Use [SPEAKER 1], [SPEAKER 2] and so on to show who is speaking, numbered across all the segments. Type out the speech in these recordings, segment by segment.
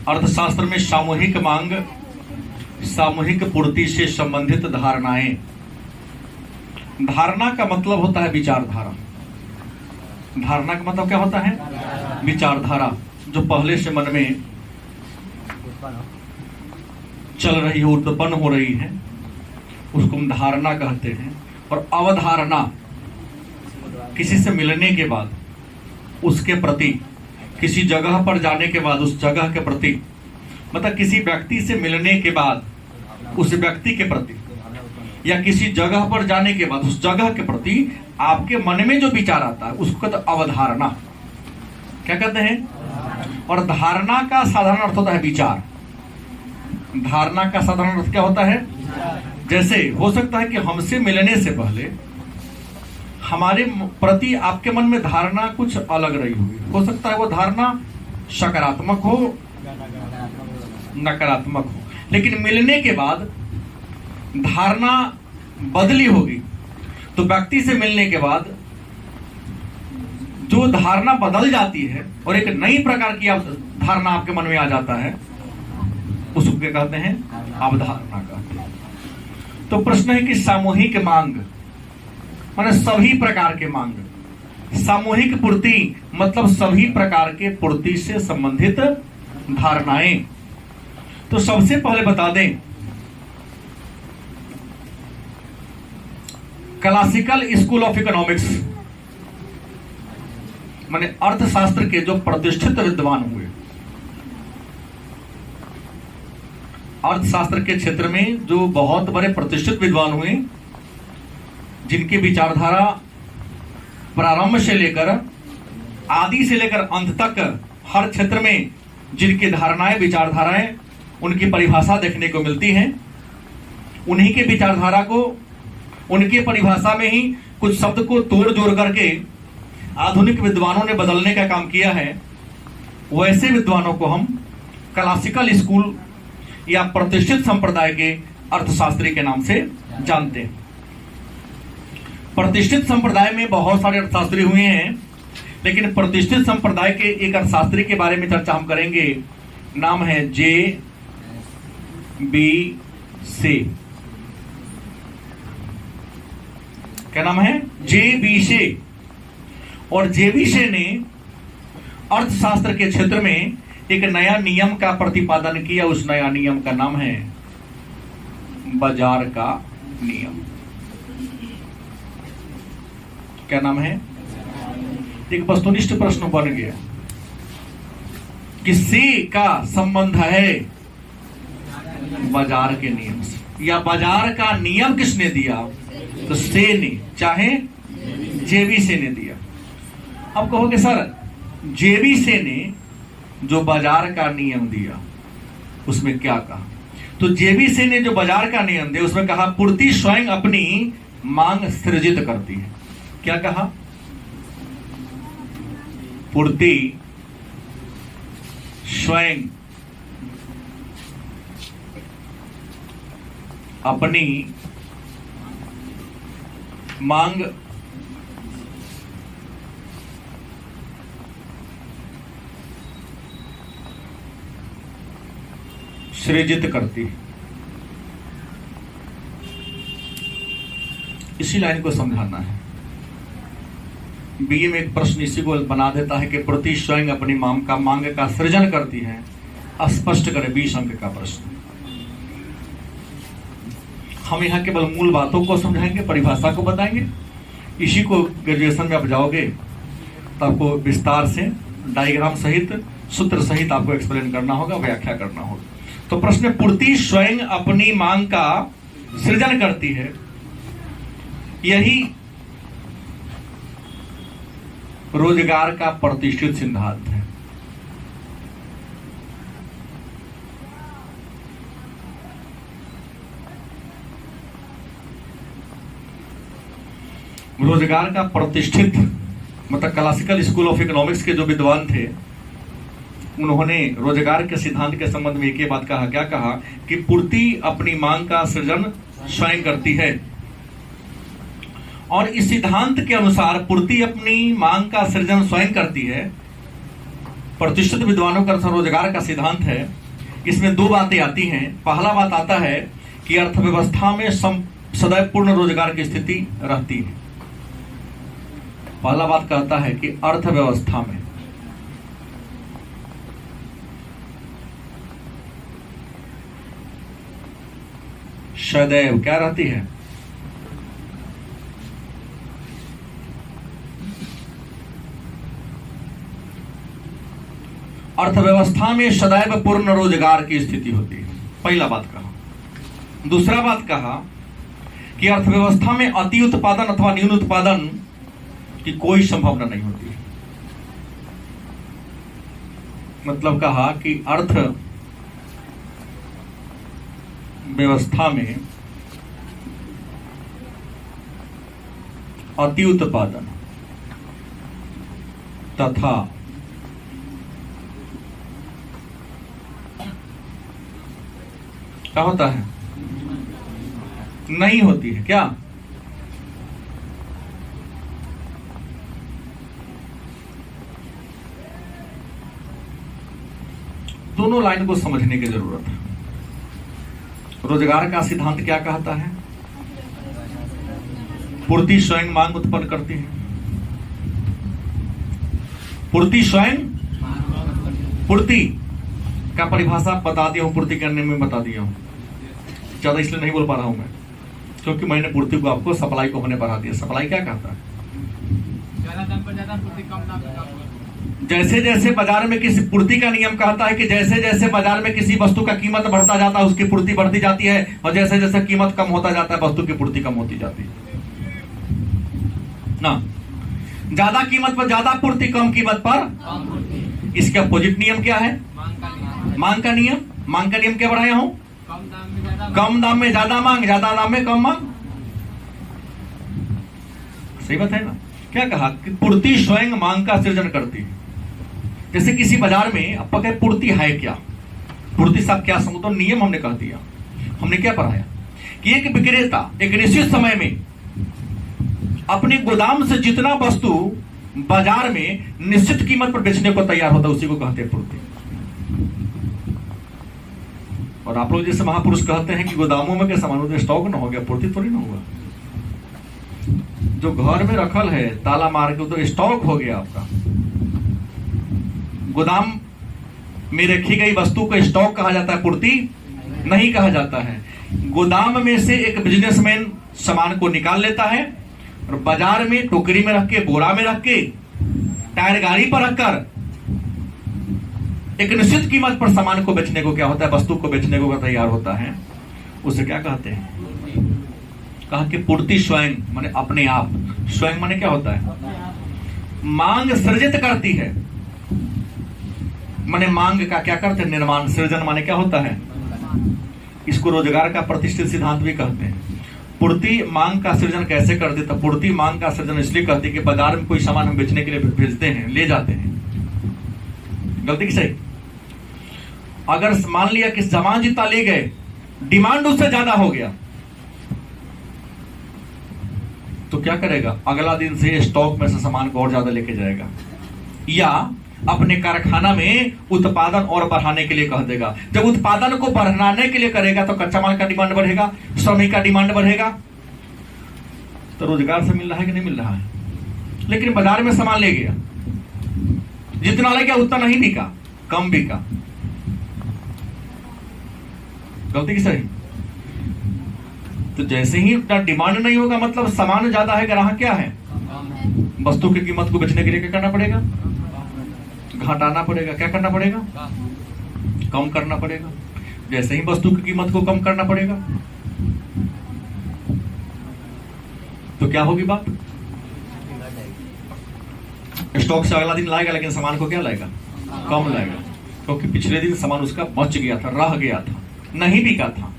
[SPEAKER 1] अर्थशास्त्र में सामूहिक मांग, सामूहिक पूर्ति से संबंधित धारणाएं। धारणा का मतलब होता है विचारधारा। धारणा का मतलब क्या होता है? विचारधारा, जो पहले से मन में चल रही हो, उत्पन्न हो रही है, उसको हम धारणा कहते हैं। और अवधारणा, किसी से मिलने के बाद उसके प्रति, किसी जगह पर जाने के बाद उस जगह के प्रति, मतलब किसी व्यक्ति से मिलने के बाद उस व्यक्ति के प्रति, या किसी जगह पर जाने के बाद उस जगह के प्रति आपके मन में जो विचार आता है उसको कहते हैं अवधारणा। क्या कहते हैं? और धारणा का साधारण अर्थ होता है विचार। धारणा का साधारण अर्थ क्या होता है? जैसे हो सकता है कि हमसे मिलने से पहले हमारे प्रति आपके मन में धारणा कुछ अलग रही होगी। हो सकता है वो धारणा सकारात्मक हो, नकारात्मक हो, लेकिन मिलने के बाद धारणा बदली होगी। तो व्यक्ति से मिलने के बाद जो धारणा बदल जाती है और एक नई प्रकार की धारणा आपके मन में आ जाता है, उसको क्या कहते हैं? अवधारणा कहते हैं। तो प्रश्न है कि सामूहिक मांग माने सभी प्रकार के मांग, सामूहिक पूर्ति मतलब सभी प्रकार के पूर्ति से संबंधित धारणाएं। तो सबसे पहले बता दें, क्लासिकल स्कूल ऑफ इकोनॉमिक्स माने अर्थशास्त्र के जो प्रतिष्ठित विद्वान हुए, अर्थशास्त्र के क्षेत्र में जो बहुत बड़े प्रतिष्ठित विद्वान हुए, जिनकी विचारधारा प्रारंभ से लेकर आदि से लेकर अंत तक हर क्षेत्र में जिनकी धारणाएं, विचारधाराएं, उनकी परिभाषा देखने को मिलती है, उन्हीं के विचारधारा को उनकी परिभाषा में ही कुछ शब्द को तोड़ जोड़ करके आधुनिक विद्वानों ने बदलने का काम किया है, वैसे विद्वानों को हम क्लासिकल स्कूल या प्रतिष्ठित संप्रदाय के अर्थशास्त्री के नाम से जानते हैं। प्रतिष्ठित संप्रदाय में बहुत सारे अर्थशास्त्री हुए हैं, लेकिन प्रतिष्ठित संप्रदाय के एक अर्थशास्त्री के बारे में चर्चा हम करेंगे। नाम है जे बी से। क्या नाम है? जे बी से। और जे बी से ने अर्थशास्त्र के क्षेत्र में एक नया नियम का प्रतिपादन किया। उस नया नियम का नाम है बाजार का नियम। क्या नाम है? एक वस्तुनिष्ठ प्रश्न बन गया कि से का संबंध है बाजार के नियम से, या बाजार का नियम किसने दिया? तो से ने, चाहे जेबी से ने दिया। अब कहोगे सर, जेबी से ने जो बाजार का नियम दिया उसमें क्या कहा? तो जेबी से ने जो बाजार का नियम दिया उसमें कहा पूर्ति स्वयं अपनी मांग सृजित करती है। क्या कहा? पूर्ति स्वयं अपनी मांग सृजित करती है। इसी लाइन को समझाना है। बीए में एक प्रश्न इसी को बना देता है कि प्रति स्वयं अपनी मांग का सृजन करती है। स्पष्ट करें 20 अंक का प्रश्न। हम यहाँ केवल मूल बातों को समझाएंगे, परिभाषा को बताएंगे। इसी को ग्रेजुएशन में आप जाओगे तो आपको विस्तार से डायग्राम सहित, सूत्र सहित आपको एक्सप्लेन करना होगा, व्याख्या करना होगा। तो प्रश्न, पूर्ति स्वयं अपनी मांग का सृजन करती है, यही रोजगार का प्रतिष्ठित सिद्धांत है। रोजगार का प्रतिष्ठित मतलब क्लासिकल स्कूल ऑफ इकोनॉमिक्स के जो विद्वान थे, उन्होंने रोजगार के सिद्धांत के संबंध में एक ही बात कहा। क्या कहा? कि पूर्ति अपनी मांग का सृजन स्वयं करती है। और इस सिद्धांत के अनुसार पूर्ति अपनी मांग का सृजन स्वयं करती है, प्रतिष्ठित विद्वानों का रोजगार का सिद्धांत है। इसमें दो बातें आती हैं। पहला बात आता है कि अर्थव्यवस्था में सदैव पूर्ण रोजगार की स्थिति रहती है। पहला बात कहता है कि अर्थव्यवस्था में सदैव क्या रहती है? अर्थव्यवस्था में सदैव पूर्ण रोजगार की स्थिति होती है। पहला बात कहा। दूसरा बात कहा कि अर्थव्यवस्था में अति उत्पादन अथवा न्यून उत्पादन की कोई संभावना नहीं होती है। मतलब कहा कि अर्थ व्यवस्था में अति उत्पादन तथा क्या होता है? नहीं होती है। क्या? दोनों लाइन को समझने की जरूरत है। रोजगार का सिद्धांत क्या कहता है? पूर्ति स्वयं मांग उत्पन्न करती है। पूर्ति स्वयं, पूर्ति का परिभाषा बता दिया हूं, पूर्ति करने में बता दिया हूं। ज्यादा इसलिए नहीं बोल पा रहा हूं मैं, क्योंकि मैंने पूर्ति को आपको सप्लाई को होने बढ़ा दिया। सप्लाई क्या कहता है?
[SPEAKER 2] ज्यादा दाम पर ज्यादा पूर्ति, कम दाम पर कम।
[SPEAKER 1] जैसे जैसे बाजार में किसी पूर्ति का नियम कहता है कि जैसे जैसे बाजार में किसी वस्तु का कीमत बढ़ता जाता है उसकी पूर्ति बढ़ती जाती है, और जैसे जैसे कीमत कम होता जाता है वस्तु की पूर्ति कम होती जाती है ना। ज्यादा कीमत पर ज्यादा पूर्ति, कम कीमत पर। इसका अपोजिट नियम क्या है? मांग का नियम। मांग का नियम क्या बढ़ाया हूं? कम दाम में ज्यादा मांग, ज्यादा दाम में कम मांग। सही बात है ना? क्या कहा कि पूर्ति स्वयं मांग का सृजन करती है। जैसे किसी बाजार में अब कहे पूर्ति है क्या? पूर्ति साहब क्या समझो? तो नियम हमने कह दिया। हमने क्या पढ़ाया कि एक विक्रेता एक निश्चित समय में अपने गोदाम से जितना वस्तु बाजार में निश्चित कीमत पर बेचने को तैयार होता है उसी को कहते हैं पूर्ति। और आप लोग जैसे महापुरुष कहते हैं कि गोदामों में क्या सामान में स्टॉक ना हो गया, पूर्ति थोड़ी ना होगा। जो घर में रखल है ताला मार के तो स्टॉक हो गया आपका। गोदाम में रखी गई वस्तु को स्टॉक कहा जाता है, पूर्ति नहीं कहा जाता है। गोदाम में से एक बिजनेसमैन सामान को निकाल लेता है और बाजार में टोकरी में रख के, बोरा में रख के, टायर गाड़ी पर रखकर एक निश्चित कीमत पर सामान को बेचने को क्या होता है? वस्तु को बेचने को तैयार होता है। उसे क्या कहते हैं? कहा कि पूर्ति स्वयं माने अपने आप। स्वयं माने क्या होता है? मांग सृजित करती है। माने मांग का क्या करते हैं? निर्माण। सृजन माने क्या होता है? इसको रोजगार का प्रतिष्ठित सिद्धांत भी कहते हैं। पूर्ति मांग का सृजन कैसे करती? तो पूर्ति मांग का सृजन इसलिए करती है कि बाजार में कोई सामान हम बेचने के लिए भेजते हैं, ले जाते हैं। गलती की सही? अगर मान लिया कि सामान जितना ले गए डिमांड उससे ज्यादा हो गया तो क्या करेगा? अगला दिन से स्टॉक में से सामान को और ज्यादा लेके जाएगा, या अपने कारखाना में उत्पादन और बढ़ाने के लिए कह देगा। जब उत्पादन को बढ़ाने के लिए करेगा तो कच्चा माल का डिमांड बढ़ेगा, श्रमिक का डिमांड बढ़ेगा, तो रोजगार से मिल रहा है कि नहीं मिल रहा है? लेकिन बाजार में सामान ले गया, जितना ले गया उतना नहीं बिका, कम बिका। गलती की सही? तो जैसे ही डिमांड नहीं होगा मतलब सामान ज्यादा है, ग्राहक क्या है? वस्तु की कीमत को बेचने के लिए क्या करना पड़ेगा? घटाना पड़ेगा। क्या करना पड़ेगा? कम करना पड़ेगा। जैसे ही वस्तु की कीमत को कम करना पड़ेगा तो क्या होगी बात? स्टॉक से अगला दिन लाएगा लेकिन सामान को क्या लाएगा? कम लाएगा, क्योंकि पिछले दिन सामान उसका बच गया था, रह गया था, नहीं बिका था।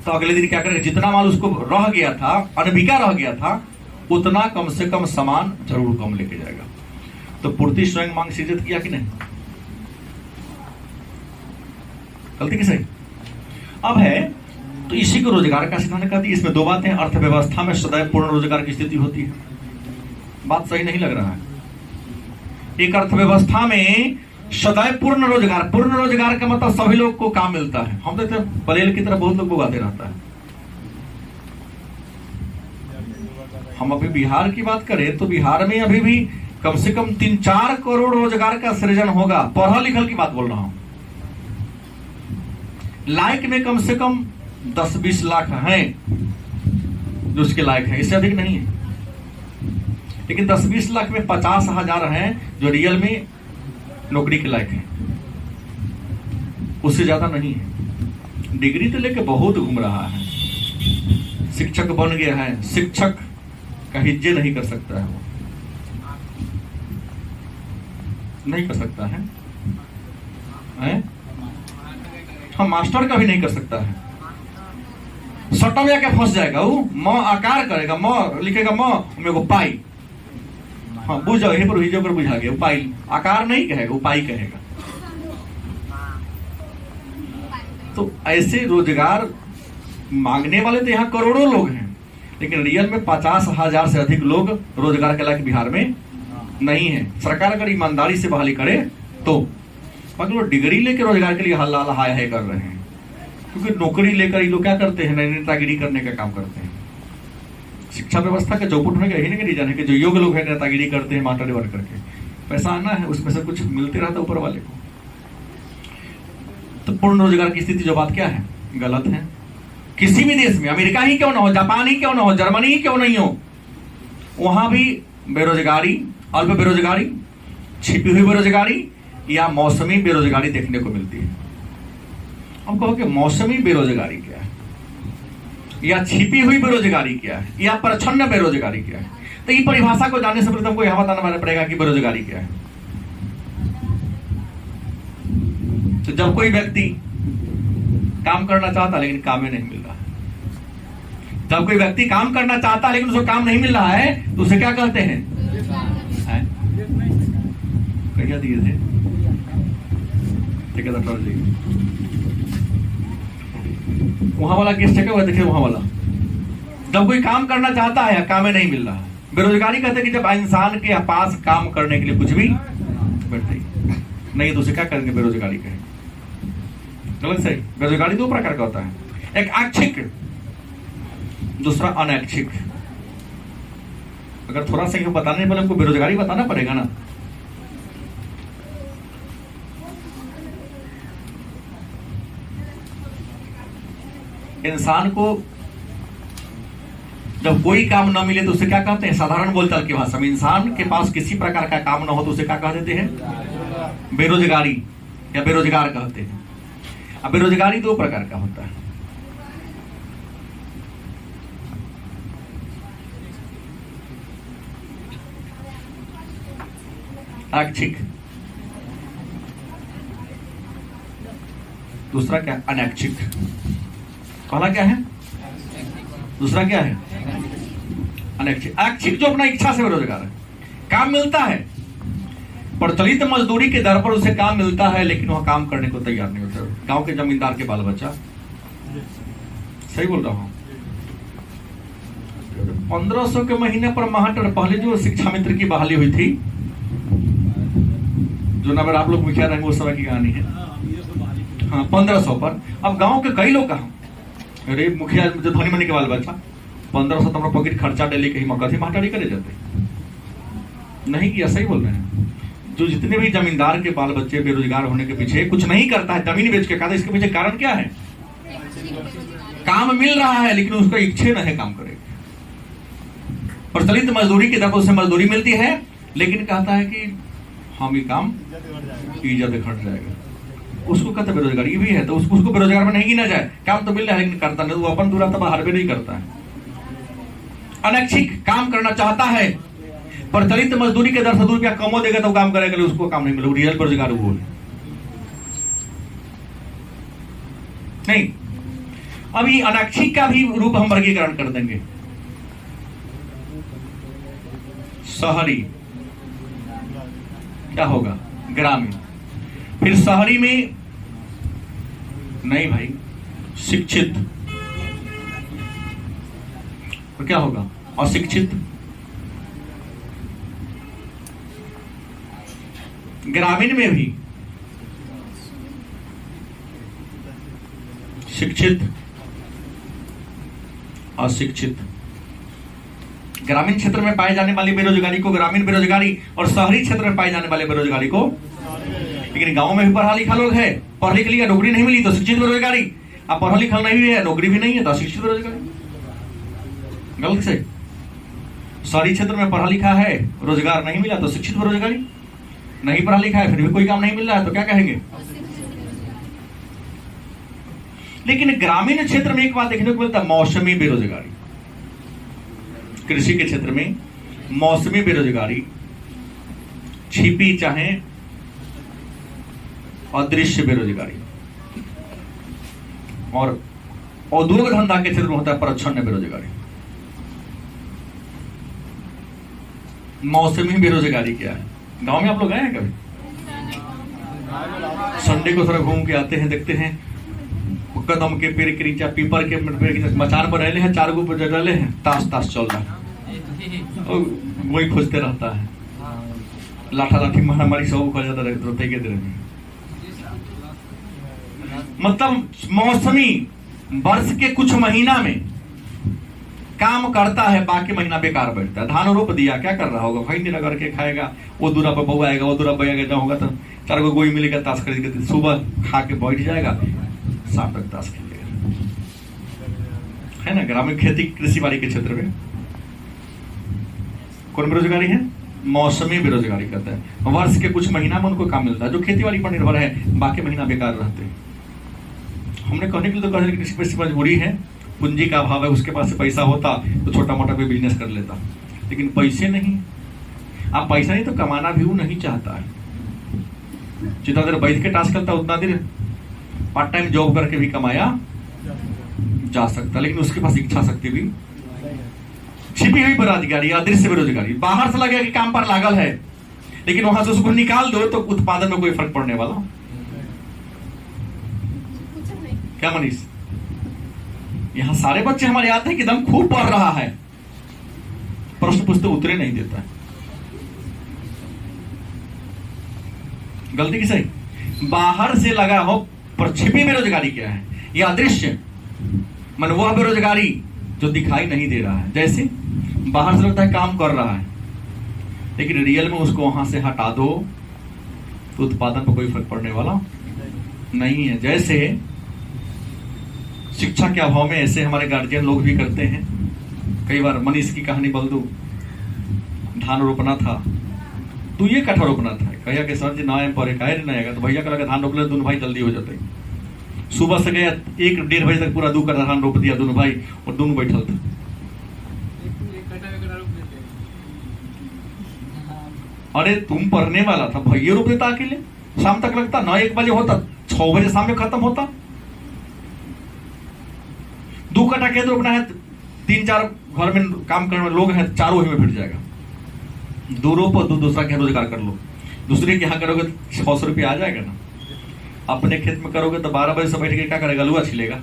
[SPEAKER 1] तो अगले दिन क्या करेगा? जितना माल उसको रह गया था, अनबिका रह गया था, उतना कम से कम सामान जरूर कम लेके जाएगा। तो पूर्ति स्वयं मांग सृजित किया कि नहीं? गलती की सही? अब है तो इसी को रोजगार का सिद्धांत कहती है। इसमें दो बातें, अर्थव्यवस्था में सदैव पूर्ण रोजगार की स्थिति होती है। बात सही नहीं लग रहा है? एक अर्थव्यवस्था में सदैव पूर्ण रोजगार। पूर्ण रोजगार का मतलब सभी लोग को काम मिलता है। हम देखते हैं बलेल की तरफ बहुत लोग उगाते रहता है। हम अभी बिहार की बात करें तो बिहार में अभी भी कम से कम 3-4 करोड़ रोजगार का सृजन होगा। पढ़ा लिखल की बात बोल रहा हूं। लायक में कम से कम 10-20 लाख हैं जो उसके लायक है, इससे अधिक नहीं है। लेकिन 10-20 लाख में 50,000 हैं जो रियल में नौकरी के लायक हैं, उससे ज्यादा नहीं है। डिग्री तो लेके बहुत घूम रहा है, शिक्षक बन गया है, शिक्षक का हिज्जे नहीं कर सकता है, वो नहीं कर सकता है, हम मास्टर का भी नहीं कर सकता है। सट्टा में जाके फंस जाएगा, वो म आकार करेगा, म लिखेगा म मेरे को पाई, हाँ बुझ जाओ, यहीं पर हिज्जे पर बुझा गया, पाई आकार नहीं कहेगा, वो पाई कहेगा। तो ऐसे रोजगार मांगने वाले तो यहाँ करोड़ों लोग हैं, लेकिन रियल में 50,000 से अधिक लोग रोजगार के लायक बिहार में नहीं है। सरकार अगर ईमानदारी से बहाली करे तो, बाकी लोग डिग्री लेकर रोजगार के लिए हल्ला हाय हाय कर रहे हैं, क्योंकि नौकरी लेकर ये लोग क्या करते हैं, नेतागिरी करने का काम करते हैं। शिक्षा व्यवस्था का चौपट होने का यही नहीं रीजन है कि जो योग्य लोग हैं नेतागिरी करते हैं, मास्टर बन करके पैसा आना है, उसमें से कुछ मिलते रहता है ऊपर वाले को। तो पूर्ण रोजगार की स्थिति जो बात क्या है, गलत है। किसी भी देश में, अमेरिका ही क्यों ना हो, जापान ही क्यों ना हो, जर्मनी ही क्यों नहीं हो, वहां भी बेरोजगारी, अल्प बेरोजगारी, छिपी हुई बेरोजगारी या मौसमी बेरोजगारी देखने को मिलती है। हम कहो कि मौसमी बेरोजगारी क्या है, या छिपी हुई बेरोजगारी क्या है, या प्रच्छन्न बेरोजगारी क्या है। तो ये परिभाषा को जानने से पहले हमको यह बताना पड़ेगा कि बेरोजगारी क्या है। तो जब कोई व्यक्ति काम करना चाहता लेकिन काम ही नहीं मिल रहा है, जब कोई व्यक्ति काम करना चाहता है लेकिन उसको काम नहीं मिल रहा है, तो उसे क्या कहते हैं, क्या दिए थे ठेकेदार जी, वहां वाला केस चेक हुआ, देखिए वहां वाला, जब कोई काम करना चाहता है काम ही नहीं मिल रहा है। बेरोजगारी कहते हैं कि जब इंसान के पास काम करने के लिए कुछ भी बैठते नहीं, तो उसे क्या करेंगे, बेरोजगारी कहेंगे। गलत सही। बेरोजगारी दो प्रकार का होता है, एक ऐच्छिक, दूसरा अनैच्छिक। अगर थोड़ा सा बताने पहले हमको बेरोजगारी बताना पड़ेगा ना। इंसान को जब कोई काम न मिले तो उसे क्या कहते हैं, साधारण बोलचाल की भाषा में, इंसान के पास किसी प्रकार का काम न हो तो उसे क्या कह देते हैं, बेरोजगारी या बेरोजगार कहते हैं। अब बेरोजगारी दो प्रकार का होता है, ऐच्छिक, दूसरा क्या, अनैच्छिक। पहला क्या है, दूसरा क्या है, अनैच्छिक। ऐच्छिक जो अपना इच्छा से बेरोजगार है, काम मिलता है, प्रचलित मजदूरी के दर पर उसे काम मिलता है, लेकिन वह काम करने को तैयार नहीं होता। गांव के जमींदार के बाल बच्चा, सही बोल रहा हूं, 1500 के महीने पर महाटर पहले जो शिक्षा मित्र की बहाली हुई थी, जो नंबर आप लोग मुखिया रहेंगे उस समय की कहानी है, हाँ 1500 पर। अब गांव के कई लोग कहा, अरे मुखिया जो धनी मनी के बाल बच्चा 1500 तो पॉकेट खर्चा डेली कहीं मक्का थी महाटाड़ी करे जाते नहीं किया। सही बोल रहे हैं। जो जितने भी जमींदार के बाल बच्चे बेरोजगार होने के पीछे कुछ नहीं करता है, जमीन बेच के खाता, इसके पीछे कारण क्या है, काम मिल रहा है लेकिन उसका इच्छा नहीं काम करे। प्रचलित मजदूरी की तरफ उसे मजदूरी मिलती है, लेकिन कहता है कि हम ये काम इज्जत घट जाएगा, उसको कहते बेरोजगारी भी है। तो उसको बेरोजगार में नहीं गिना जाए, काम तो मिल रहा है लेकिन करता नहीं, वो अपन दूरा तब हर भी नहीं करता है। अनैच्छिक, काम करना चाहता है, प्रचलित मजदूरी के दर से 2 रुपया कमो देगा तो काम करेगा, उसको काम नहीं मिलेगा, रियल बेरोजगार वो नहीं। अभी अनैच्छिक का भी रूप हम वर्गीकरण कर देंगे, शहरी क्या होगा, ग्रामीण, फिर शहरी में नहीं भाई शिक्षित, तो क्या होगा, अशिक्षित। ग्रामीण में भी शिक्षित, अशिक्षित। ग्रामीण क्षेत्र में पाए जाने वाली बेरोजगारी को ग्रामीण बेरोजगारी और शहरी क्षेत्र में पाए जाने वाले बेरोजगारी को, लेकिन गांव में भी पढ़ा लिखा लोग है, पढ़ लिख लिया, नौकरी नहीं मिली तो शिक्षित बेरोजगारी। अब पढ़ा लिखा नहीं है, नौकरी भी नहीं है तो अशिक्षित बेरोजगारी। गलत से शहरी क्षेत्र में पढ़ा लिखा है, रोजगार नहीं मिला तो शिक्षित बेरोजगारी। नहीं पढ़ा लिखा है फिर भी कोई काम नहीं मिल रहा है तो क्या कहेंगे? लेकिन ग्रामीण क्षेत्र में एक बात देखने को मिलता है, मौसमी बेरोजगारी। कृषि के क्षेत्र में मौसमी बेरोजगारी, छिपी चाहे अदृश्य बेरोजगारी, और औद्योगिक धंधा के क्षेत्र में होता है प्रच्छन्न बेरोजगारी। मौसमी बेरोजगारी क्या है? गांव में आप लोग गए हैं कभी? संडे को थोड़ा घूम के आते हैं, देखते हैं कदम के पेड़ के नीचे, पीपर के पेड़ के मचान पर रहले हैं, चार गो पर रहले हैं, ताश चल रहा है, वही खोजते रहता है, लाठा लाठी मारामारी सब खो जाता रहते के देर में। मतलब मौसमी वर्ष के कुछ महीना में काम करता है, बाकी महीना बेकार बैठता है। धान रोप दिया, क्या कर रहा होगा? भाई नहीं रगड़ के खाएगा, वो दूरा पर बउआ आएगा, वो दूरा बउआ जब होगा तो चार गो गोई मिलेगा, ताश खरीद के सुबह खा के बैठ जाएगा, शाम तक ताश खेलेगा, है ना। ग्रामीण खेती कृषि बाड़ी के क्षेत्र में कौन बेरोजगारी है? मौसमी बेरोजगारी कहते हैं। वर्ष के कुछ महीना में उनको काम मिलता है, जो खेती बाड़ी पर निर्भर है, बाकी महीना बेकार रहते हैं। हमने कहने के लिए तो कहते हैं कि मजबूरी है, पूंजी का अभाव है, उसके पास पैसा होता तो छोटा मोटा कोई बिजनेस कर लेता, लेकिन पैसे नहीं। आप पैसा नहीं तो कमाना भी वो नहीं चाहता है। जितना देर बैठ के टास्क करता उतना देर पार्ट टाइम जॉब करके भी कमाया जा सकता, लेकिन उसके पास इच्छा शक्ति भी। छिपी हुई बेरोजगारी, अदृश्य बेरोजगारी, बाहर से लगे कि काम पर लागल है, लेकिन वहां से उसको निकाल दो तो उत्पादन में कोई फर्क पड़ने वाला क्या? मनीष, यहां सारे बच्चे हमारे याद है कि एकदम खूब पढ़ रहा है, प्रश्न पूछते उतरे नहीं देता है। गलती की सही? बाहर से लगा हो पर छिपी बेरोजगारी क्या है? यह अदृश्य मन वह बेरोजगारी जो दिखाई नहीं दे रहा है। जैसे बाहर से लगता है काम कर रहा है, लेकिन रियल में उसको वहां से हटा दो तो उत्पादन पर कोई फर्क पड़ने वाला नहीं है। जैसे शिक्षा के अभाव में ऐसे हमारे गार्जियन लोग भी करते हैं। कई बार मनीष की कहानी बोल दूं, धान रोपना था, तू ये कट्ठा रोपना था, कहिया के सर जी ना परे काहे नहीं आएगा, तो भैया का लगा धान रोप ले, दोनों भाई जल्दी हो जाते। सुबह से गया 1-1.5 बजे तक पूरा 2 कट्ठा धान रोप दिया दोनों भाई, और दोनों बैठल थे। अरे तुम पढ़ने वाला था, भैया रोप देता अकेले, शाम तक लगता, 9-1 बजे होता, 6 बजे शाम में खत्म होता। 2 कट्ठा खेत रोपना है, 3-4 घर में काम करने वाले लोग हैं, चारों ही में फिट जाएगा। 2 रोपो, दूसरा के रोजगार कर लो। दूसरे के यहाँ करोगे 600 रुपये आ जाएगा ना। अपने खेत में करोगे तो 12 बजे से बैठ के क्या करेगा? लुआ छिलेगा।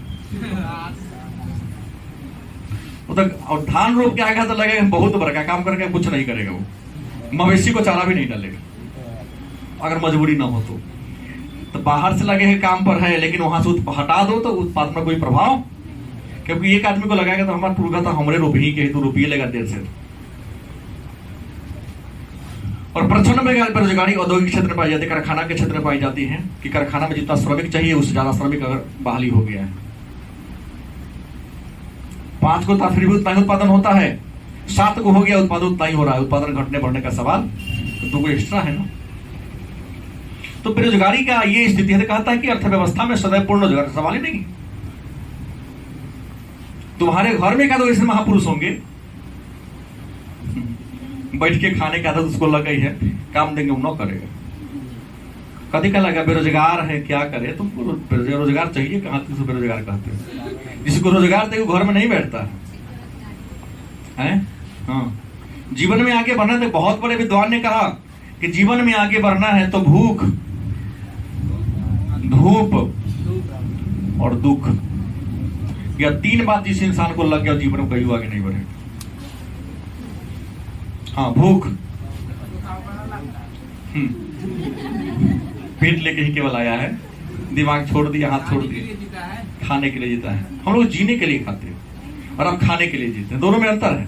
[SPEAKER 1] और धान रोप के आएगा तो लगेगा बहुत बड़ा काम करके, कुछ नहीं करेगा वो, मवेशी को चारा भी नहीं डालेगा अगर मजबूरी ना हो तो। बाहर से लगे हैं काम पर है, लेकिन वहां से हटा दो तो उत्पादन में कोई प्रभाव, क्योंकि एक आदमी को लगाएगा तो हमारा टूट तो हमारे रुपये के तो रुपये लेगा देर से। और प्रच्छन्न बेरोजगारी औद्योगिक क्षेत्र में पाई जाती है, कारखाना के क्षेत्र में पाई जाती है कि कारखाना में जितना श्रमिक चाहिए उससे ज्यादा श्रमिक अगर बहाली हो गया है, 5 को था फिर भी उतना ही उत्पादन होता है, 7 को हो गया उत्पादन उतना ही हो रहा है, उत्पादन घटने बढ़ने का सवाल तो 2 एक्स्ट्रा है ना। तो बेरोजगारी का ये स्थिति है, कहता है कि अर्थव्यवस्था में सदैव पूर्ण रोजगार सवाल ही नहीं। तुम्हारे घर में क्या तो ऐसे महापुरुष होंगे, बैठ के खाने का आदत उसको लगा ही है, काम देंगे वो न करेगा। कभी क्या लगा बेरोजगार है, क्या करे? तुमको रोजगार चाहिए, कहां तुमसे बेरोजगार कहते हो? जिसको रोजगार दे वो घर में नहीं बैठता है। हाँ, जीवन में आगे बढ़ना है। बहुत बड़े विद्वान ने कहा कि जीवन में आगे बढ़ना है तो भूख, धूप और दुख, या 3 बात जिस इंसान को लग गया जीवन में कहीं आगे नहीं बढ़े। हाँ, भूख, पेट लेके ही केवल आया है, दिमाग छोड़ दिया, हाथ छोड़ दिया, खाने के लिए जीता है। हम लोग जीने के लिए खाते हैं और आप खाने के लिए जीते हैं, दोनों में अंतर है।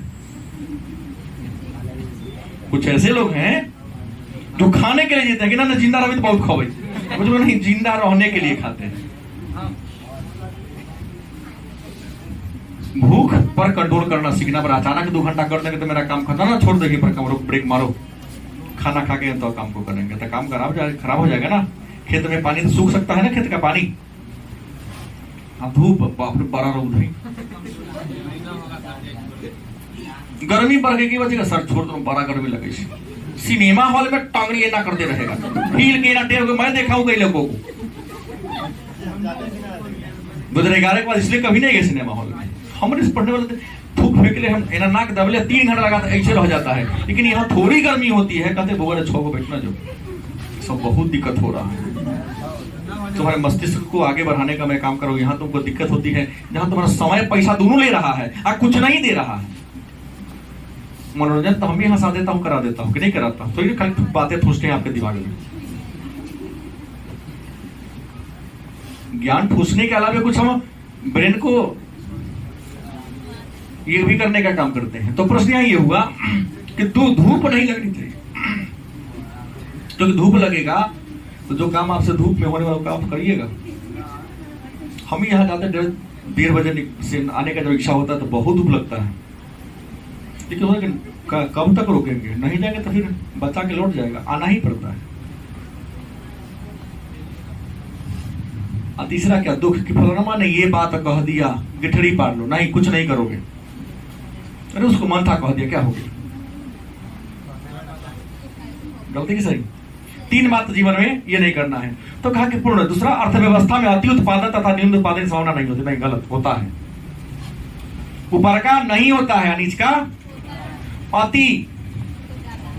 [SPEAKER 1] कुछ ऐसे लोग हैं जो खाने के लिए जीते हैं कि ना जिंदा रही तो बहुत खाओ, कुछ लोग नहीं, जिंदा रहने के लिए खाते हैं। भूख पर कंट्रोल करना सीखना, पर अचानक 2 घंटा कर देंगे तो मेरा काम खत्म, ना छोड़ देंगे पर कमरो ब्रेक मारो, खाना खा के तो काम को करेंगे तो काम खराब हो जाएगा ना। खेत में पानी तो सूख सकता है ना, खेत का पानी। अब धूप बाप रे 12 रोज है, गर्मी बढ़ गई की वजह सर छोड़ दो, 12 गर्मी लगे। सिनेमा हॉल में टांगड़ी ना करते रहेगा, फील के ना टेव, मैं देखा हूं कई लोगों को 2011 के बाद, इसलिए कभी नहीं गए सिनेमा हॉल में। हमारे पढ़ने वाले थूक फेंक ले, हम एना नाक दबले 3 घंटा लगाता ऐसे रह जाता है। लेकिन यहाँ थोड़ी गर्मी होती है, कहते भोगर 6 को बैठना, जो सब बहुत दिक्कत हो रहा है। तुम्हारे मस्तिष्क को आगे बढ़ाने का मैं काम करो, यहाँ तुमको दिक्कत होती है जहां तुम्हारा समय पैसा दोनों ले रहा है और कुछ नहीं दे रहा है। मनोरंजन तो हम भी हंसा देता हूँ, करा देता हूँ कि नहीं कराता हूँ, तो ये खाली बातें ठूसते हैं आपके दिमाग में। ज्ञान ठूसने के अलावा कुछ हम ब्रेन को ये भी करने का काम करते हैं। तो प्रश्न यहाँ ये हुआ कि धूप नहीं लगनी चाहिए, क्योंकि धूप लगेगा तो जो काम आपसे धूप में होने वाला काम करिएगा। हम यहाँ जाते 1:30 बजे से आने का जब इच्छा होता है तो बहुत धूप लगता है, लेकिन कब तक रोकेंगे, नहीं जाएंगे तो फिर बचा के लौट जाएगा, आना ही पड़ता है। और तीसरा क्या दुख कि फलाना ने ये बात कह दिया, गिठड़ी पार लो, नहीं कुछ नहीं करोगे, अरे उसको मन था कह दिया, क्या हो गया, गलती की सही। 3 बात जीवन में ये नहीं करना है। तो कहा कि पूर्ण। दूसरा, अर्थव्यवस्था में अति उत्पादन तथा न्यून उत्पादन की संभावना नहीं होती, नहीं गलत होता है। ऊपर का नहीं होता है, नीच का अति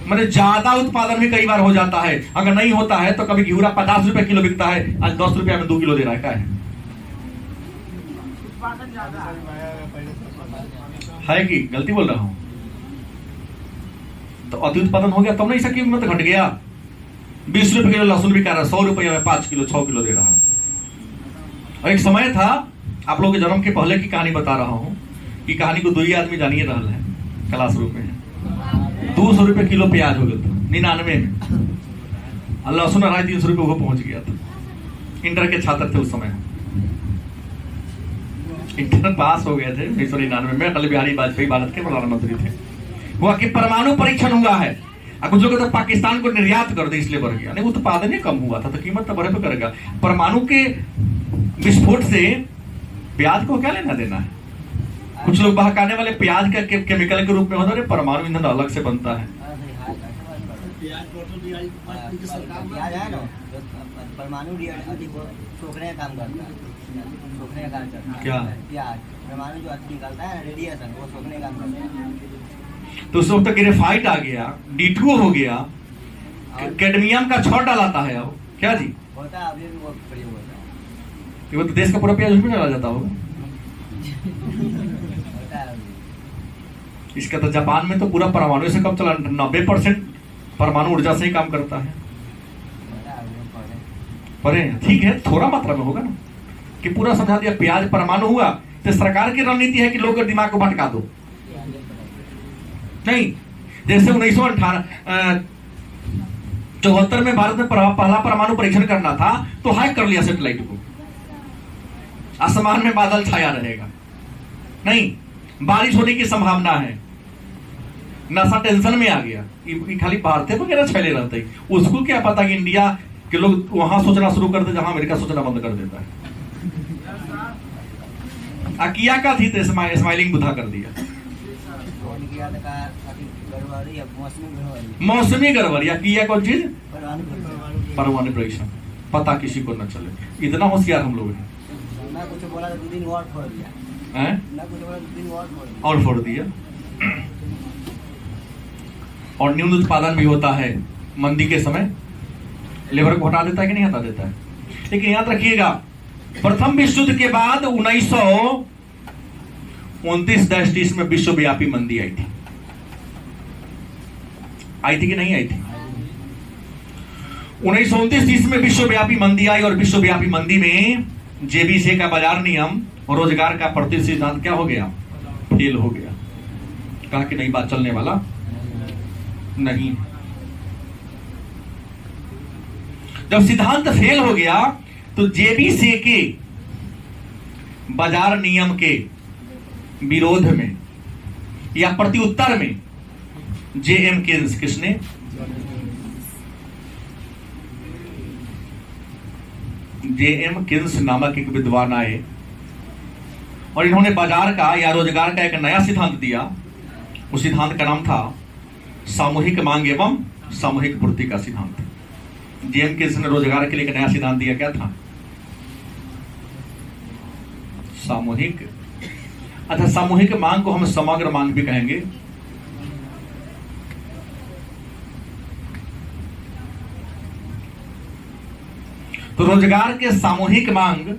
[SPEAKER 1] मतलब ज्यादा उत्पादन भी कई बार हो जाता है। अगर नहीं होता है तो कभी घिउरा 50 रुपए किलो बिकता है, आज 10 रुपया में 2 किलो दे रहा है, क्या है कि गलती बोल रहा हूं? तो अति उत्पादन हो गया तब नहीं, इसकी कीमत घट गया। 20 रुपए किलो लहसुन बिका रहा है, 100 रुपया में 5 किलो 6 किलो दे रहा है। और एक समय था, आप लोगों के जन्म के पहले की कहानी बता रहा हूं, कि कहानी को 2 आदमी जानिए रहा है क्लास रूप में। 200 रुपए किलो प्याज हो गया था 99 में, और लहसुन 250-300 रुपए वो पहुंच गया था। इंटर के छात्र थे उस समय, इंटर पास हो गए थे 1999 में। अटल बिहारी वाजपेयी भारत के प्रधानमंत्री थे। हुआ कि परमाणु परीक्षण हुआ है, कुछ लोग तो पाकिस्तान को निर्यात कर दे इसलिए बढ़ गया, नहीं उत्पादन ही कम हुआ था तो कीमत तो बढ़े पे करेगा। परमाणु के विस्फोट से प्याज को क्या लेना देना है? कुछ लोग बहकाने वाले प्याज का केमिकल के रूप में होता है, परमाणु ईंधन अलग से बनता है।
[SPEAKER 3] परमाणु सोखने का काम करता है, सोखने का काम करता है।
[SPEAKER 1] क्या
[SPEAKER 3] प्याज परमाणु जो निकलता है रेडिएशन, वो सोखने का काम करता है।
[SPEAKER 1] तो उस वक्त ग्रेफाइट आ गया, D2O हो गया, कैडमियम का छड़ डालाता है। अब क्या जी
[SPEAKER 3] होता है, अभी भी वो प्रयोग होता है।
[SPEAKER 1] वो तो देश का पूरा प्याज उसमें डाला जाता होगा। इसका तो जापान में तो पूरा परमाणु से कम चला, 90% परमाणु ऊर्जा से ही काम करता है। पर ठीक है, थोड़ा मात्रा में होगा ना, कि पूरा समझा दिया प्याज परमाणु हुआ। तो सरकार की रणनीति है कि लोगों के दिमाग को भटका दो, नहीं। जैसे 1974 में भारत में पहला परमाणु परीक्षण करना था, तो हैक कर लिया सैटेलाइट को, आसमान में बादल छाया रहेगा, नहीं बारिश होने की संभावना है। नासा टेंशन में आ गया, खाली भारतीय वगैरह छैले रहते, उसको क्या पता कि इंडिया के लोग वहां सोचना शुरू करते जहां अमेरिका सोचना बंद कर देता है। किया का थी तो स्माइलिंग बुधा कर दिया। मौसमी गड़बड़िया किया कौन चीज? परमाणु परीक्षण। पता किसी को न चले, इतना होशियार हम लोग हैं।
[SPEAKER 3] कुछ बोला तो 2 दिन और फोड़ दिया, ना कुछ बोला 2 दिन
[SPEAKER 1] और फोड़ दिया। और न्यून उत्पादन भी होता है मंदी के समय, लेबर को हटा देता है कि नहीं हटा देता है। लेकिन याद रखिएगा, प्रथम विश्व युद्ध के बाद 1929-30 में विश्वव्यापी मंदी आई थी कि नहीं आई थी? 1929-30 में विश्वव्यापी मंदी आई, और विश्वव्यापी मंदी में जेबीसी का बाजार नियम और रोजगार का प्रति सिद्धांत क्या हो गया, फेल हो गया। कहा कि नहीं, बात चलने वाला नहीं। जब सिद्धांत फेल हो गया तो जेबीसी के बाजार नियम के विरोध में या प्रत्युत्तर में जेएम केन्स, किसने, जेएम केन्स नामक एक विद्वान आए और इन्होंने बाजार का या रोजगार का एक नया सिद्धांत दिया। उस सिद्धांत का नाम था सामूहिक मांग एवं सामूहिक पूर्ति का सिद्धांत। जेएम केन्स ने रोजगार के लिए एक नया सिद्धांत दिया, क्या था, सामूहिक। अच्छा, सामूहिक मांग को हम समग्र मांग भी कहेंगे। तो रोजगार के सामूहिक मांग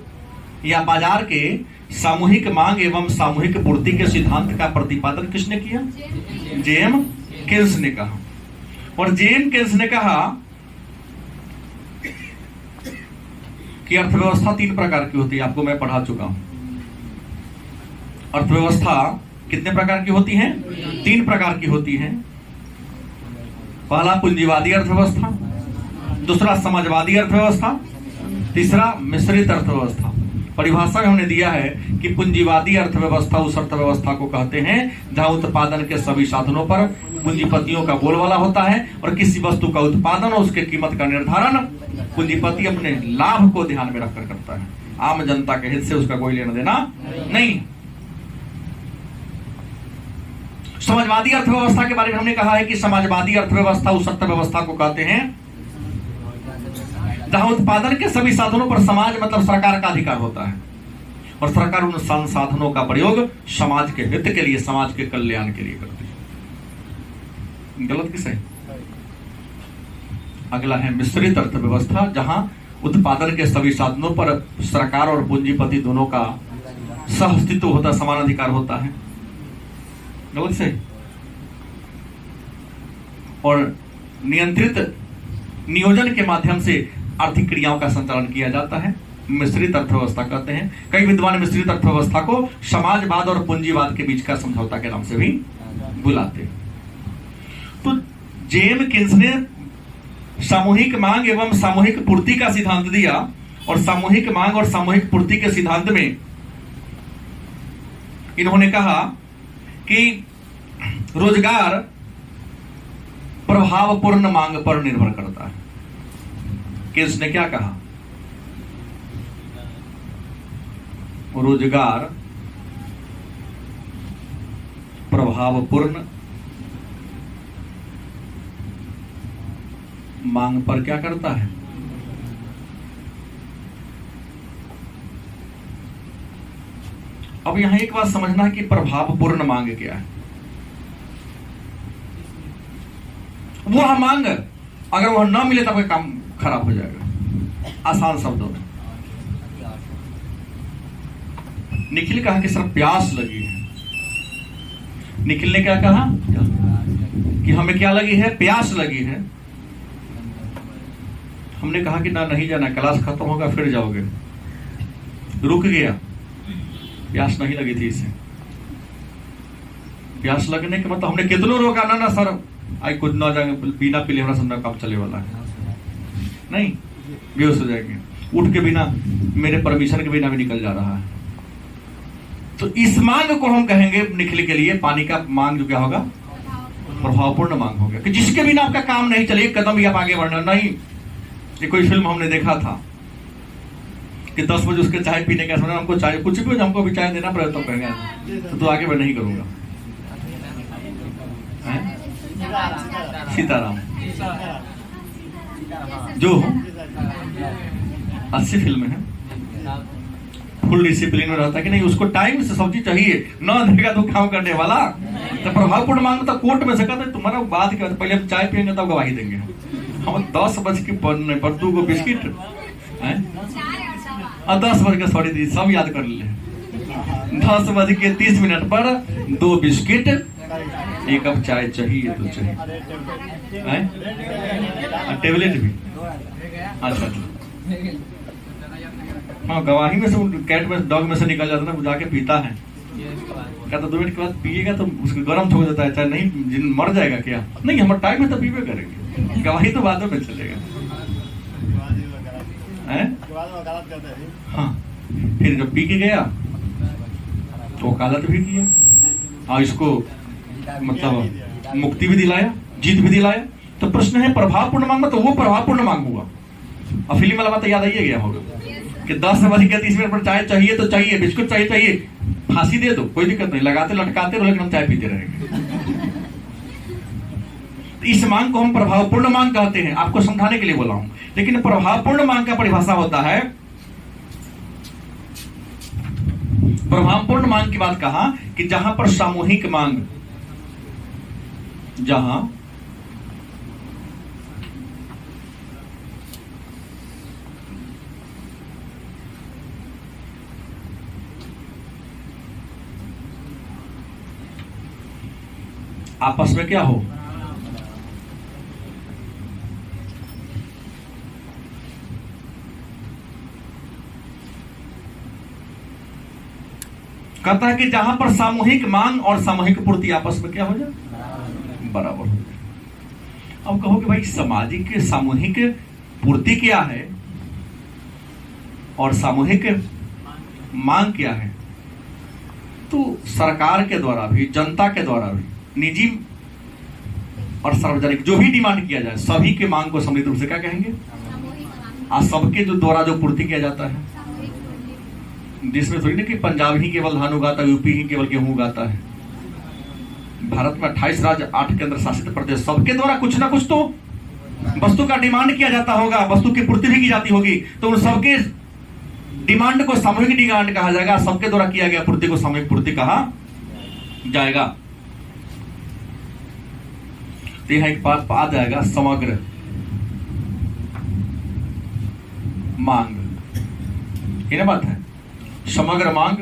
[SPEAKER 1] या बाजार के सामूहिक मांग एवं सामूहिक पूर्ति के सिद्धांत का प्रतिपादन किसने किया, जेएम केन्स ने कहा। और जेएम केन्स ने कहा कि अर्थव्यवस्था 3 प्रकार की होती है। आपको मैं पढ़ा चुका हूं। अर्थव्यवस्था कितने प्रकार की होती है, 3 प्रकार की होती है। पहला पूंजीवादी अर्थव्यवस्था, दूसरा समाजवादी अर्थव्यवस्था, तीसरा मिश्रित अर्थव्यवस्था। परिभाषा में हमने दिया है कि पूंजीवादी अर्थव्यवस्था उस अर्थव्यवस्था को कहते हैं जहां उत्पादन के सभी साधनों पर पूंजीपतियों का बोलबाला होता है और किसी वस्तु का उत्पादन और उसके कीमत का निर्धारण पूंजीपति अपने लाभ को ध्यान में रखकर करता है। आम जनता के हित से उसका कोई लेना देना नहीं। समाजवादी अर्थव्यवस्था के बारे में हमने कहा है कि समाजवादी अर्थव्यवस्था उस अर्थव्यवस्था को कहते हैं जहां उत्पादन के सभी साधनों पर समाज मतलब सरकार का अधिकार होता है और सरकार उन संसाधनों का प्रयोग समाज के हित के लिए, समाज के कल्याण के लिए करती है। गलत किस है? अगला है मिश्रित अर्थव्यवस्था, जहां उत्पादन के सभी साधनों पर सरकार और पूंजीपति दोनों का सह अस्तित्व होता है, समान अधिकार होता है। गलत से? और नियंत्रित नियोजन के माध्यम से आर्थिक क्रियाओं का संचालन किया जाता है, मिश्रित अर्थव्यवस्था कहते हैं। कई विद्वान मिश्रित अर्थव्यवस्था को समाजवाद और पूंजीवाद के बीच का समझौता के नाम से भी बुलाते हैं। तो जेएम केन्स ने सामूहिक मांग एवं सामूहिक पूर्ति का सिद्धांत दिया और सामूहिक मांग और सामूहिक पूर्ति के सिद्धांत में इन्होंने कहा कि रोजगार प्रभावपूर्ण मांग पर निर्भर करता है। केन्स ने क्या कहा? रोजगार प्रभावपूर्ण मांग पर क्या करता है? अब यहां एक बात समझना है कि प्रभावपूर्ण मांग क्या है। वह मांग अगर वह न मिले तब काम खराब हो जाएगा। आसान शब्दों में निखिल कहा कि सर प्यास लगी है। निखिल ने क्या कहा कि हमें क्या लगी है? प्यास लगी है। हमने कहा कि ना, नहीं जाना, क्लास खत्म होगा फिर जाओगे। रुक गया, प्यास नहीं लगी थी इसे। प्यास लगने के मतलब हमने कितनों रोका, ना सर आई खुद ना जाएंगे, बिना पीले हमारा संदा कब चले वाला है, नहीं बेहोश हो जाएंगे, उठ के बिना मेरे परमिशन के बिना भी निकल जा रहा है। तो इस मांग को हम कहेंगे निखिल के लिए पानी का मांग जो क्या होगा? प्रभावपूर्ण मांग हो गया कि जिसके बिना आपका काम नहीं चले, एक कदम भी आप आगे बढ़ना नहीं। ये कोई फिल्म हमने देखा था कि 10 बजे उसके चाय पीने का समय, हमको चाय कुछ भी हमको भी चाय देना पड़े तो कहेंगे तो आगे मैं नहीं करूंगा। सीताराम जो 80 फिल्म है, फुल डिसिप्लिन में रहता है कि नहीं, उसको टाइम से सब चीज चाहिए, ना देगा तो काम करने वाला। तो प्रभावपूर्ण मांग तो कोर्ट में से कहते हैं तुम्हारा बात क्या, पहले हम चाय पियेंगे तब गवाही देंगे। हम 10 बज के पढ़ने पर 2 बिस्किट है, 10 बज के सॉरी दी सब याद कर ले, 10 बज के 30 मिनट पर 2 बिस्किट, 1 कप चाय चाहिए तो चाहिए, टेबलेट भी। अच्छा हाँ, गवाही में से कैट में डॉग में से निकल जाता है ना, वो जाके पीता है।
[SPEAKER 2] ये इसके बाद
[SPEAKER 1] कहता 2 मिनट के बाद पिएगा तो उसको गर्म हो जाता है, चाहे नहीं जिन मर जाएगा क्या, नहीं हमारा टाइम है तो पीबे करेंगे, गवाही तो बाद में चलेगा। हैं? हाँ, फिर जब पी के गया तो वकालत भी किया और इसको मतलब मुक्ति भी दिलाया, जीत भी दिलाया। तो प्रश्न है प्रभावपूर्ण मांग, तो वो प्रभावपूर्ण मांग हुआ। और फिल्म वाला बात याद आइए गया होगा कि 10 से बज के 30 मिनट पर चाय चाहिए तो चाहिए, बिस्कुट चाहिए, फांसी दे दो, कोई दिक्कत नहीं, लगाते लटकाते रहो, लेकिन हम चाय पीते रहेंगे। इस मांग को हम प्रभावपूर्ण मांग कहते हैं, आपको समझाने के लिए बोला हूं। लेकिन प्रभावपूर्ण मांग का परिभाषा होता है, प्रभावपूर्ण मांग की बात कहा कि जहां पर सामूहिक मांग, जहां आपस में क्या हो, कहता है कि जहां पर सामूहिक मांग और सामूहिक पूर्ति आपस में क्या हो जाए, बराबर हो जाए। अब कहो कि भाई सामाजिक सामूहिक पूर्ति क्या है और सामूहिक मांग क्या है, तो सरकार के द्वारा भी, जनता के द्वारा भी, निजी और सार्वजनिक जो भी डिमांड किया जाए, सभी के मांग को सम्मिलित रूप से क्या कहेंगे, आज सबके जो द्वारा जो पूर्ति किया जाता है, जिसमें थोड़ी ना कि पंजाब ही केवल धान उगाता है, यूपी ही केवल गेहूं उगाता है। भारत में 28 राज्य, 8 केंद्र शासित प्रदेश, सबके द्वारा कुछ ना कुछ तो वस्तु का डिमांड किया जाता होगा, वस्तु की पूर्ति भी की जाती होगी, तो उन सबके डिमांड को सामूहिक डिमांड कहा जाएगा, सबके द्वारा किया गया पूर्ति को सामूहिक पूर्ति कहा जाएगा। तो यह एक बात आ जाएगा समग्र मांग, ये ना बात है, समग्र मांग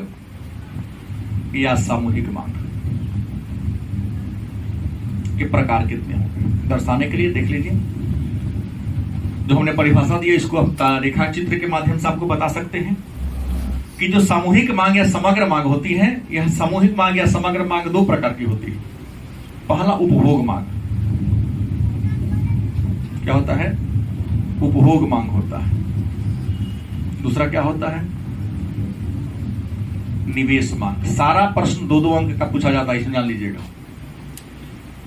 [SPEAKER 1] या सामूहिक मांग के प्रकार कितने होंगे, दर्शाने के लिए देख लीजिए। जो हमने परिभाषा दी है इसको हम रेखा चित्र के माध्यम से आपको बता सकते हैं कि जो सामूहिक मांग या समग्र मांग होती है, यह सामूहिक मांग या समग्र मांग 2 प्रकार की होती है। पहला उपभोग मांग, क्या होता है, उपभोग मांग होता है। दूसरा क्या होता है, निवेश मांग। सारा प्रश्न 2-2 अंक का पूछा जाता है, इसमें जान लीजिएगा।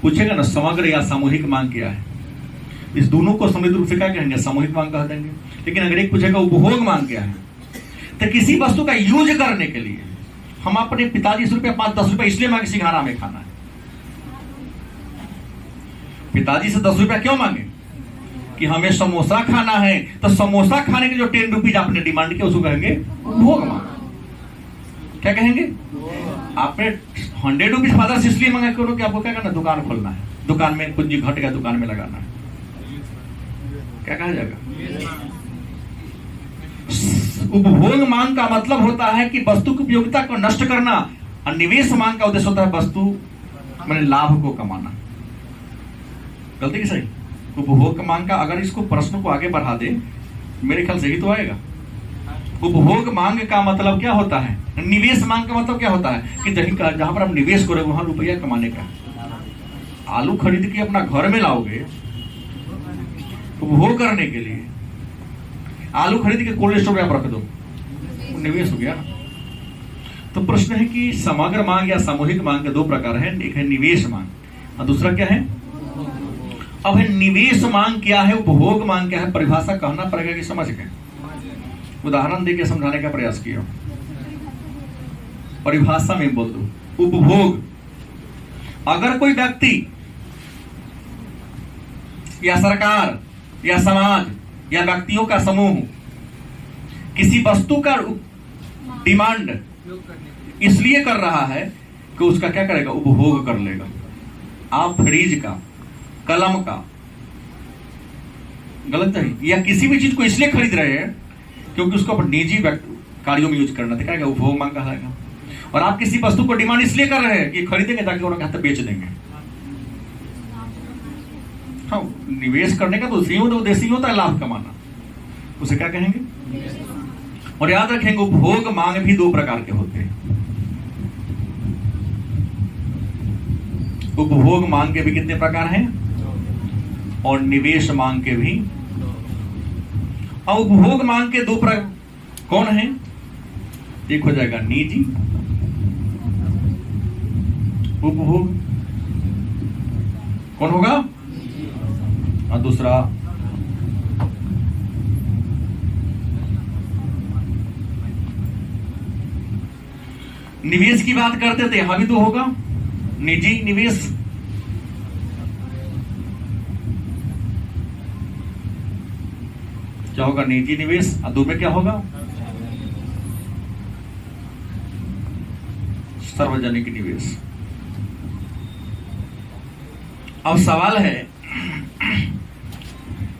[SPEAKER 1] पूछेगा ना समग्र या सामूहिक मांग क्या है, इस दोनों को सम्मिलित रूप से क्या कहेंगे, सामूहिक मांग कह देंगे। लेकिन अगर एक पूछेगा उपभोग मांग क्या है, तो किसी वस्तु का यूज करने के लिए हम अपने पिताजी से रुपया 5-10 रुपया इसलिए मांगे सिंघाड़ा में खाना है। पिताजी से 10 रुपया क्यों मांगे कि हमें समोसा खाना है, तो समोसा खाने के जो 10 रुपीज आपने डिमांड किया उसको कहेंगे उपभोग मांग। क्या कहेंगे, आपने 100 रुपीज फादर से इसलिए मांगा क्यों कि आपको क्या करना, दुकान खोलना है, दुकान में पूंजी घट गया, दुकान में लगाना है, क्या कहा जाएगा। उपभोग मांग का मतलब होता है कि वस्तु की उपयोगिता को नष्ट करना, और निवेश मांग का उद्देश्य होता है वस्तु मैंने लाभ को कमाना। गलती की सही, उपभोग मांग का अगर इसको प्रश्न को आगे बढ़ा दे, मेरे ख्याल सही तो आएगा। उपभोग मांग का मतलब क्या होता है, निवेश मांग का मतलब क्या होता है कि जहां पर हम निवेश करोगे वहां रुपया कमाने का। आलू खरीद के अपना घर में लाओगे उपभोग करने के लिए, आलू खरीद के कोल्ड स्टोर में आप रख दो, निवेश हो गया। तो प्रश्न है कि समग्र मांग या सामूहिक मांग के 2 प्रकार है, एक है निवेश मांग और दूसरा क्या है। अब है निवेश मांग क्या है, उपभोग मांग क्या है, परिभाषा कहना पड़ेगा कि समझ गए। उदाहरण देकर समझाने का प्रयास किया, परिभाषा में बोल दो। उपभोग, अगर कोई व्यक्ति या सरकार या समाज या व्यक्तियों का समूह किसी वस्तु का डिमांड इसलिए कर रहा है कि उसका क्या करेगा, उपभोग कर लेगा। आप फ्रिज का, कलम का, गलत है, या किसी भी चीज को इसलिए खरीद रहे हैं क्योंकि उसको अपने निजी कार्यों में यूज करना था, क्या उपभोग मांग कहलाएगा। और आप किसी वस्तु को डिमांड इसलिए कर रहे हैं कि खरीदेंगे ताकि उन्होंने कहा बेच देंगे। हाँ, निवेश करने का तो उद्देश्य ही होता है लाभ कमाना, उसे क्या कहेंगे। और याद रखेंगे उपभोग मांग भी दो प्रकार के होते हैं। उपभोग मांग के भी कितने प्रकार हैं, और निवेश मांग के भी। और उपभोग मांग के दो प्रकार कौन है? एक हो जाएगा निजी उपभोग, कौन होगा, और दूसरा निवेश की बात करते थे, यहां भी तो होगा निजी निवेश। क्या होगा, निजी निवेश, और दो में क्या होगा, सार्वजनिक निवेश। अब सवाल है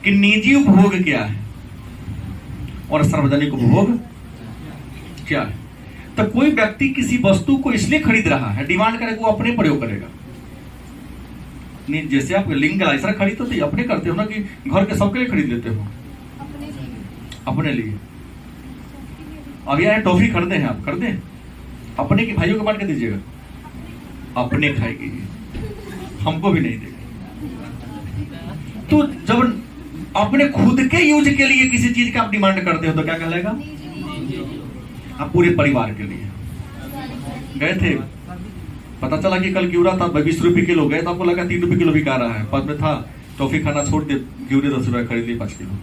[SPEAKER 1] कि निजी उपभोग क्या है और सार्वजनिक उपभोग क्या है। तो कोई व्यक्ति किसी वस्तु को इसलिए खरीद रहा है, डिमांड करेगा, वो अपने प्रयोग करेगा। नहीं, जैसे आप लिंक लाइसेंस खरीदते हो तो अपने करते हो ना, कि घर के सबके लिए खरीद लेते हो, अपने लिए। अब यार टॉफी खरीदे हैं, आप खरीदे, अपने की भाइयों को बांट के दीजिएगा, अपने खाएगी, हमको भी नहीं देगा। तो जब अपने खुद के यूज के लिए किसी चीज का आप डिमांड करते हो तो क्या कहलाएगा, आप पूरे परिवार के लिए। गए थे, पता चला कि कल घिउरा था 20 रुपए किलो, गए तो आपको लगा 3 रुपए किलो बिका रहा है, पद में था टॉफी खाना छोड़ दे, घिउरे 10 रुपए खरीद ली 5 किलो।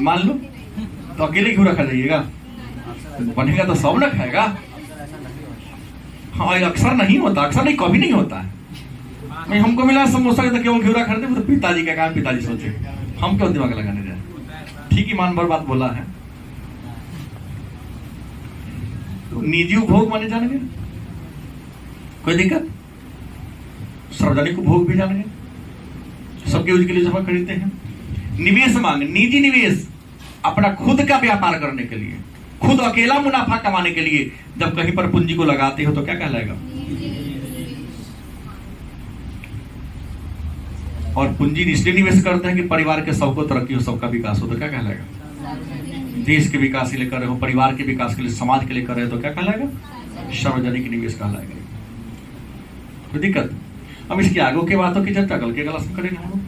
[SPEAKER 1] मान लो तो अकेले घिउरा खा जाइएगा, बनेगा तो सब ना खाएगा। हाँ, अक्सर नहीं होता, अक्सर नहीं, कभी नहीं होता है। नहीं, हमको मिला समोसा तो क्यों घिउरा खरीदे, वो तो पिताजी का काम, पिताजी सोचे, हम क्यों दिमाग लगाने जाए। ठीक, ईमानदार बात बोला है। तो निजी उपभोग माने जानेंगे, कोई दिक्कत। सार्वजनिक उपभोग भी जानेंगे, सबके यूज के लिए जमा खरीदते हैं। निवेश मांग, निजी निवेश, अपना खुद का व्यापार करने के लिए, खुद अकेला मुनाफा कमाने के लिए जब कहीं पर पूंजी को लगाते हो तो क्या कहलाएगा। और पूंजी इसलिए निवेश करते हैं कि परिवार के सबको तरक्की हो, सबका विकास हो, तो क्या कहलाएगा। देश के विकास के लिए कर रहे हो, परिवार के विकास के लिए, समाज के लिए कर रहे हो तो क्या कहलाएगा, सार्वजनिक निवेश कहलाएगा। कोई दिक्कत। अब इसकी आगे की बातों की चर्चा कल के क्लास में करेंगे हम लोग।